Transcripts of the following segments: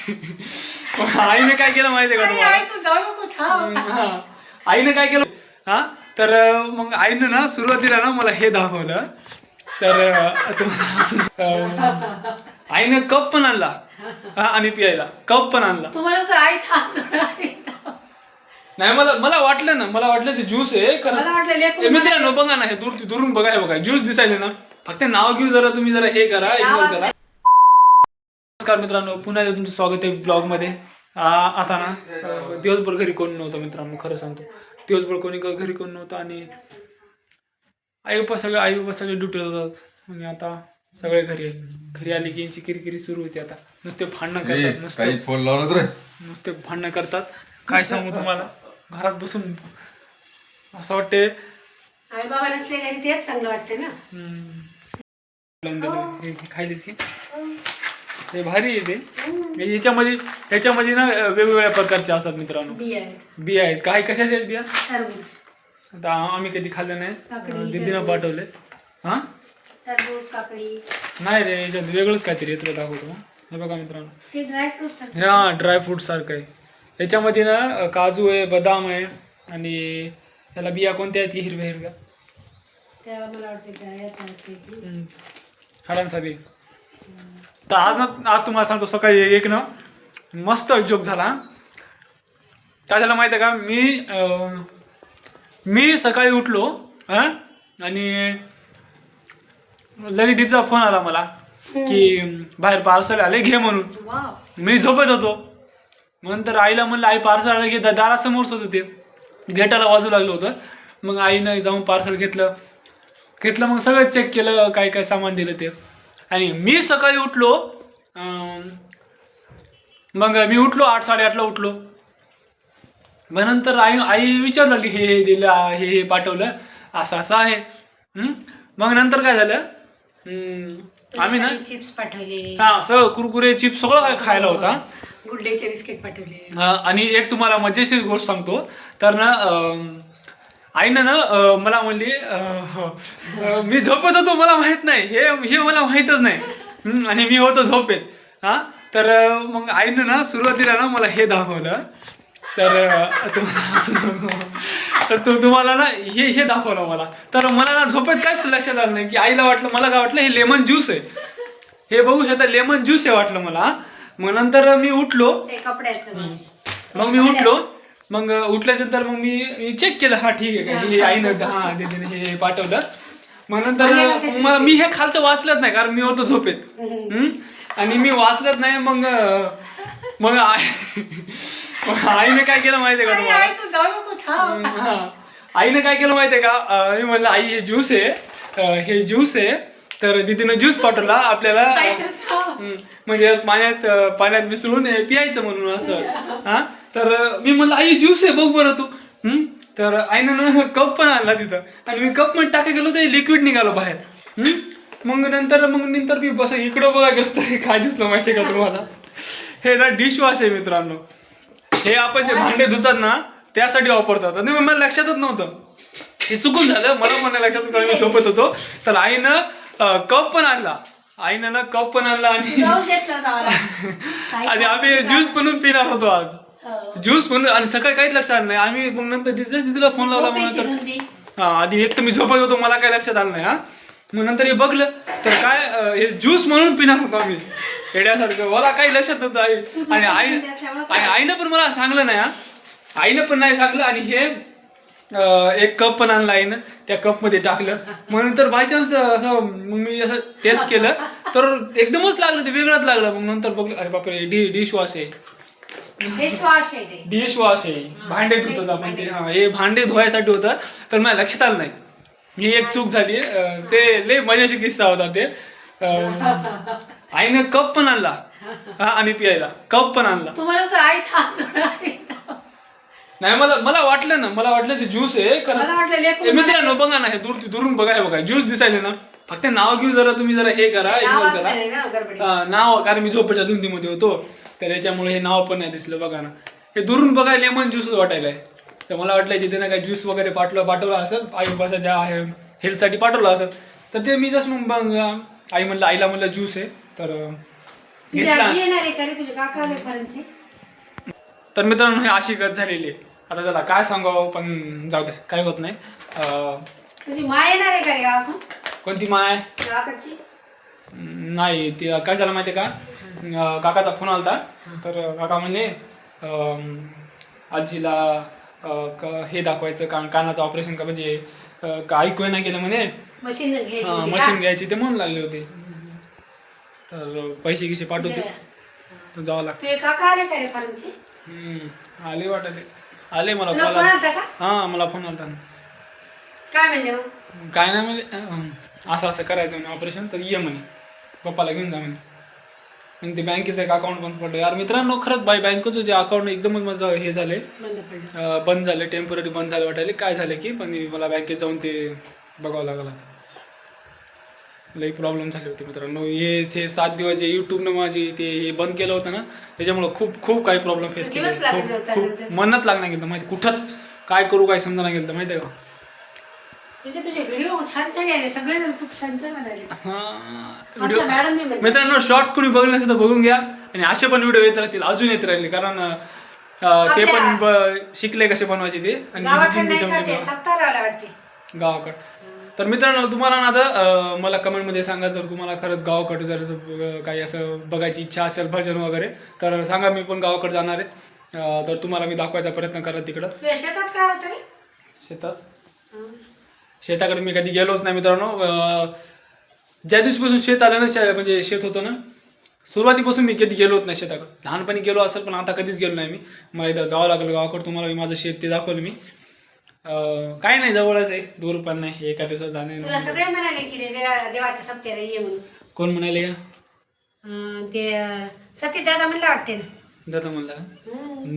आईने काय केलं माहितीये का तुम्हाला? आईने काय केलं हा, तर मग आईनं ना सुरुवातीला ना मला हे दाखवलं. तर आईनं कप पण आणला आणि पियायला कप पण आणला. नाही मला वाटलं ते ज्यूस आहे. मित्रांनो बघा ना, हे दुरून बघा, हे बघा ज्यूस दिसायले ना. फक्त नाव घेऊ जरा, तुम्ही जरा हे करा, इग्नोर करा. नमस्कार मित्रांनो, पुन्हा एकदा तुमचं स्वागत आहे ब्लॉग मध्ये. आता ना दिवसभर घरी कोण नव्हतं मित्रांनो, खरं सांगतो. दिवसभर कोणी घरी कोण नव्हतं आणि आई बाप्पा सगळे ड्युटीला जातात आणि आता सगळे घरी आले की यांची किरकिरी सुरू होती. आता नुसते भांडणं करतात, नुसते भांडणं करतात. काय सांगू तुम्हाला, घरात बसून असं वाटते आई बाबा नसले घरी तेच चांगलं वाटते ना. खायलीच की ते भारी आहे. ते याच्यामध्ये ना वेगवेगळ्या प्रकारचे असतात मित्रांनो. बिया आहेत. काय कशाच्या आहेत बिया? आता आम्ही कधी खाल्लं नाही, दीदीनं पाठवले. हा नाही रे, याच्यात वेगळंच काहीतरी येतं, दाखवतो. हे बघा मित्रांनो, हा ड्रायफ्रूट सारखं आहे. याच्यामध्ये ना काजू आहे, बदाम आहे आणि याला बिया कोणत्या आहेत की हिरव्या हाडांसाठी. तर आज तुम्हाला सांगतो, सकाळी एक ना मस्त जोक झाला. काय झालं माहिती आहे का, मी सकाळी उठलो आणि लगेच तिचा फोन आला मला की बाहेर पार्सल आले, घे म्हणून. मी झोपत होतो. नंतर आईला म्हणलं, आई पार्सल आलं घे. दारासमोरच होतं ते, गेटाला वाजू लागलं होतं. मग आईनं जाऊन पार्सल घेतलं. मग सगळं चेक केलं, काय काय सामान दिलं ते. आणि मी सकाळी उठलो, मग मी उठलो 8-8:30ला उठलो. मग नंतर आई विचारलं की हे दिलं, हे पाठवलं, असं आहे. मग नंतर काय झालं, आम्ही ना चिप्स पाठवले, हा सगळं कुरकुरे चिप्स सगळं काय खायला होता. गुड्डेचे बिस्किट पाठवले. आणि एक तुम्हाला मजेशीर गोष्ट सांगतो. तर ना आईनं ना मला म्हणली, मी झोपत होतो, मला माहित नाही, हे मला माहीतच नाही, आणि मी होतो झोपेत. तर मग आईनं ना सुरुवातीला ना मला हे दाखवलं. तर तुम्हाला ना हे दाखवलं मला. तर मला ना झोपेत काहीच लक्षात आलं नाही की आईला वाटलं, मला काय वाटलं हे लेमन ज्यूस आहे. हे बघू शकता, लेमन ज्यूस आहे वाटलं मला. मग नंतर मी उठलो, मग उठल्यानंतर मग मी चेक केलं, हा ठीक आहे का, हे आईनं हा दीदीने हे पाठवलं. मग नंतर मी हे खालचं वाचलंच नाही, कारण मी होतो झोपेत. आणि मी वाचलंच नाही. मग आईने काय केलं माहितीये का तुम्हाला? आईने काय केलं माहितीये का, मी म्हणलं आई हे ज्यूस आहे, तर दीदीनं ज्यूस पाठवला आपल्याला, म्हणजे पाण्यात मिसळून पियायचं म्हणून असं. तर मी म्हणलं आई ज्यूस आहे, बघ बरं तू. तर आईनं ना कप पण आणला तिथं, आणि मी कप मध्ये टाका गेलो, ते लिक्विड निघालो बाहेर. मग नंतर मी बस इकडं बघा गेलो, तरी काय दिसलं माहितीये का तुम्हाला? हे ना डिशवॉश आहे मित्रांनो. हे आपण जे भांडे धुतात ना त्यासाठी वापरतात. आणि मला लक्षातच नव्हतं, हे चुकून झालं. मला पण लक्षात, मी झोपत होतो. तर आईनं कप पण आणला, आणि आम्ही ज्यूस बनवून पिणार होतो आज. ज्यूस बनवून, आणि सकाळी काहीच लक्षात आलं नाही. आम्ही मग नंतर दिदीला फोन लावला. मग नंतर आधी एक तर मी झोपत होतो, मला काही लक्षात आलं नाही. मग नंतर हे बघलं तर काय, हे ज्यूस म्हणून पिणार होतो आम्ही येड्यासारखं. मला काही लक्षात नव्हतं. आणि आईनं पण मला सांगलं नाही, आईनं पण नाही सांगलं. आणि हे एक कप पण आणला आईनं, त्या कप मध्ये टाकलं. मग नंतर बायचान्स असं मग मी असं टेस्ट केलं, तर एकदमच लागलं, ते वेगळंच लागलं. मग नंतर बघलं, अरे बापरे, डिशवॉश आहे. भांडे धुतात आपण ते. हे भांडे धुवायसाठी होतं, तर मला लक्षात आलं नाही. ही एक चूक झाली. ते लय मजेशीर किस्सा होता ते. आईनं कप पण आणला आणि पियायला कप पण आणला. नाही मला वाटलं ते ज्यूस आहे. मित्रांनो बघा ना, हे दुरून बघा, हे बघा ज्यूस दिसायले ना. फक्त नाव घेऊ जरा, तुम्ही जरा हे करा, इग्नोर करा नाव, कारण मी झोपेच्या धुंदीमध्ये होतो, तर याच्यामुळे हे नाव पण नाही दिसलं. बघा ना, हे दुरून बघा लेमन ज्यूस वाटायलाय. तर मला वाटलं तिथे ना काही ज्यूस वगैरे पाठवला असेल, आई ज्या हेल्थसाठी पाठवला असेल. तर ते मी जस्ट मग आई म्हणलं, आईला म्हणलं ज्यूस आहे. तर तुझी आजी येणार आहे का रे? तुझे काका आले फरांचे? तर मित्रांनो हे अशी गत झालेली आहे. आता त्याला काय सांगावं पण जाऊ दे, काय होत नाही. तुझी माय येणार आहे का रे गावातून? कोणती माय? गावाकडची? नाही, ती काय झालं माहिती आहे का, काकाचा फोन आलता. तर काका म्हणले आजीला हे दाखवायचं, कानाचं ऑपरेशन का म्हणजे ऐकू नाही गेलं म्हणे, मशीन घ्यायची होती का? मशीन घ्यायची ते म्हणून लागले होते. तर पैसे गिसे पाठवते तर जावं लागतं. तुझे काका आले का रे फरांचे? आले वाटले, आले मला तुला फोन फोन आलता का? हा मला फोन आलता. काय म्हणले मग? काय नाही म्हणजे असं असं करायचं म्हणे ऑपरेशन, तर ये म्हणे पप्पाला घेऊन जा म्हणे. आणि ते बँकेचं एक अकाउंट बंद पडलं. यार मित्रांनो खरंच बँकेचं जे अकाउंट एकदमच माझं हे झाले, बंद पडलं. बंद झाले, टेम्पररी बंद झाले वाटायले. काय झालं की पण मला बँकेत जाऊन ते बघावं लागलं. लई प्रॉब्लेम झाले होते मित्रांनो. हे 7 दिवस जे यूट्यूबनं माझी ते हे बंद केलं होतं ना, त्याच्यामुळं खूप काही प्रॉब्लेम फेस केले. दिवस लागले होते खूप मनच लागणार गेलं माहिती, कुठंच काय करू काय समजा नाही गेलं माहिती आहे का. तुझे व्हिडिओ छान छान आले, सगळेजण खूप छान छान म्हणाले. व्हिडिओ मॅडम मी म्हणते. मित्रांनो शॉर्ट्स कोणी बघले असेल तर बघून घ्या. आणि असे पण व्हिडिओ येत राहतील, अजून येत राहिले, कारण ते पण शिकले कसे बनवायचे ते. आणि गावाकडे नाही का ते सप्ताहाला वाटते गावाकडे. तर मित्रांनो तुम्हाला ना आता मला कमेंटमध्ये सांगा, जर तुम्हाला खरंच गावाकडे जर काही असं बघायची इच्छा असेल भजन वगैरे, तर सांगा, मी पण गावाकडे जाणार आहे. तर तुम्हाला मी दाखवायचा प्रयत्न करा तिकडं. तुझ्या शेतात काय होतं रे? शेताकडे मी कधी गेलोच नाही मित्रांनो. ज्या दिवशीपासून शेत आलं ना, म्हणजे शेत होतं ना, सुरुवातीपासून मी कधी गेलोच नाही शेताकडे. लहानपणी गेलो असेल पण आता कधीच गेलो नाही मी. मला एकदा जावं लागलं गावाकडे. तुम्हाला मी माझं शेत ते दाखवलं मी. काय नाही, जवळच आहे, दूर पण नाही, एका दिवसात जाणे. तुला सगळे म्हणाले की रे देवाच्या सप्त्याला ये म्हणून. कोण म्हणाले का? ते सती दादा म्हणला वाटते ना. दादा म्हणला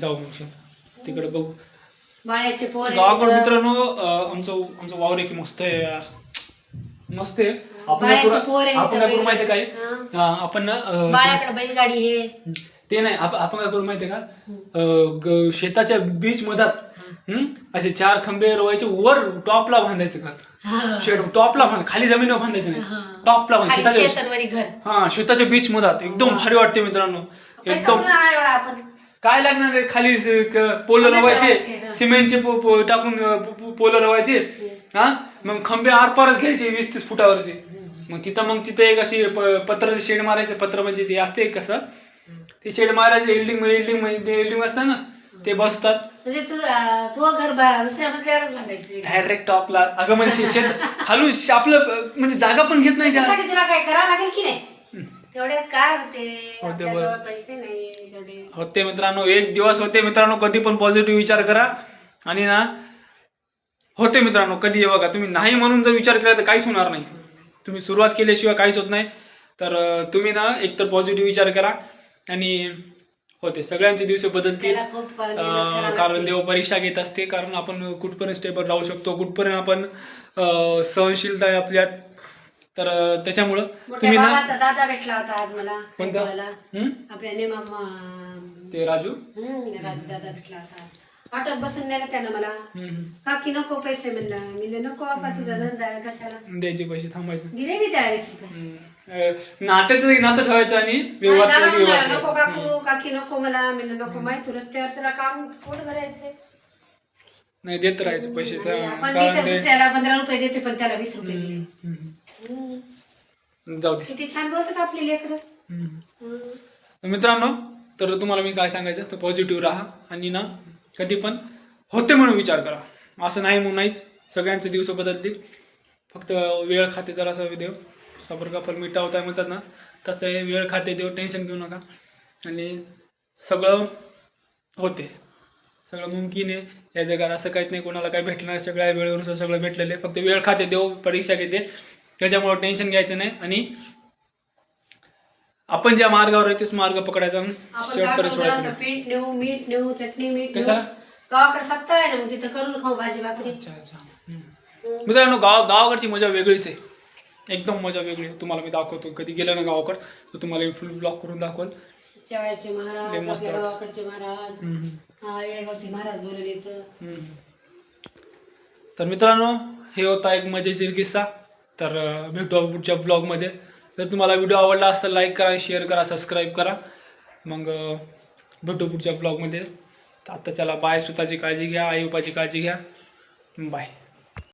जाऊ मग तिकडे बघू. बाळ्याचे पोर गावाकडे मित्रांनो आमचं वावर एक मस्त आहे यार, मस्त आहे. आपण काय करू माहितीये काय, आपण बाळ्याकडे बैलगाडी हे ते नाही, आपण काय करू माहितीये का, शेताच्या बीच मधात असे 4 खंबे रोवायचे, वर टॉपला बांधायचं का, शेड टॉपला बांध, खाली जमिनीवर बांधायचं नाही, टॉपला बांध, शेताच्या बीच मधात. एकदम भारी वाटते मित्रांनो. एकदम काय लागणार आहे, खाली पोलं रवायचे, सिमेंटचे टाकून पोलं रवायचे. मग खंबे आरपारच घ्यायचे 20-30 फुटावरचे. मग तिथं एक अशी पत्राचे शेड मारायचे. पत्र म्हणजे ते असते कसं, ते शेड मारायचे. इल्डिंग असतं ना, ते बसतात. म्हणजे तू घर दुसऱ्या मजल्यावरच बांधायचं डायरेक्ट टॉपला. अगं म्हणजे शेत खालून आपलं म्हणजे जागा पण घेत नाही. तुला काय करावं लागेल की नाही, तेवढ्यात काय होते, पैसे नाही होते मित्रांनो, एक दिवस होते मित्रांनो. कधी पण पॉझिटिव्ह विचार करा आणि ना होते मित्रांनो. कधी बघा, तुम्ही नाही म्हणून जर विचार केला तर काहीच होणार नाही. तुम्ही सुरुवात केल्याशिवाय काहीच होत नाही. तर तुम्ही ना एकतर पॉझिटिव्ह विचार करा आणि होते. सगळ्यांचे दिवस बदलतील, कारण देव परीक्षा घेत असते. कारण आपण कुठपर्यंत स्टेबल राहू शकतो, कुठपर्यंत आपण सहनशीलता आहे आपल्यात. तर त्याच्यामुळं तुम्ही ना, दादा भेटला होता आज मला. कोणता? आपल्या नेमा ते राजू दादा भेटला होता. ऑटोत बसून नेला त्यानं मला. काकी नको पैसे म्हणला. मी नको बाबा, तुझा धंदा आहे, कशाला द्यायचे पैसे, थांबायचे. दिले मी त्याला 20 रुपये. नातं ठेवायचं आणि व्यवहार. नको काकू, काकी नको मला. मी नको, माहिती रस्त्यावर तुला काम कोण भरायचंय. नाही, देत राहायचे पैसे. पण मी तर दुसऱ्याला 15 रुपये देते, पण त्याला 20 रुपये दिले. जाऊ दे. किती छान बोलतात आपली लेकरं. मित्रांनो, तर तुम्हाला मी काय सांगायचं, तर पॉझिटिव्ह राहा आणि ना कधी पण होते म्हणून विचार करा. असं नाही म्हणून नाहीच. सगळ्यांचे दिवस बदलतील. फक्त वेळ खाते जरासा देव, सबर का फल मिटावताय म्हणतात ना, तसं आहे. वेळ खाते देव, टेन्शन घेऊ नका. आणि सगळं होते, सगळं मुमकिन आहे या जगात. असं काहीच नाही कोणाला काही भेटलं नाही. सगळ्या वेळेनुसार सगळं भेटलेलं आहे. फक्त वेळ खाते देव परीक्षा घेते, त्याच्यामुळे टेन्शन घ्यायचं नाही. आणि आपण ज्या मार्गावर आहे तेच मार्ग पकडायचा. पीठ नेऊ, मीठ नेऊ, चटणी मीठ गावाकडे सप्ताह आहे ना, तिथं करून खाऊ भाजी भाकरी. मित्रांनो, गावाकडची मजा वेगळीच आहे, एकदम मजा वेगळी. तुम्हाला मी दाखवतो, कधी गेलं ना गावाकडे तर तुम्हाला फुल ब्लॉग करून दाखवल. शेवळ्याचे महाराज, गावाकडचे महाराज, येळेगावचे महाराज बोलून येतं. तर मित्रांनो, हे होता एक मजेशीर किस्सा. तर भेटू पुढच्या ब्लॉगमध्ये. जर तुम्हाला व्हिडिओ आवडला असेल लाईक करा, शेअर करा, सबस्क्राईब करा. मग भेटू पुढच्या ब्लॉगमध्ये. आता चला बाय. स्वतःची काळजी घ्या, आई बापाची काळजी घ्या. बाय.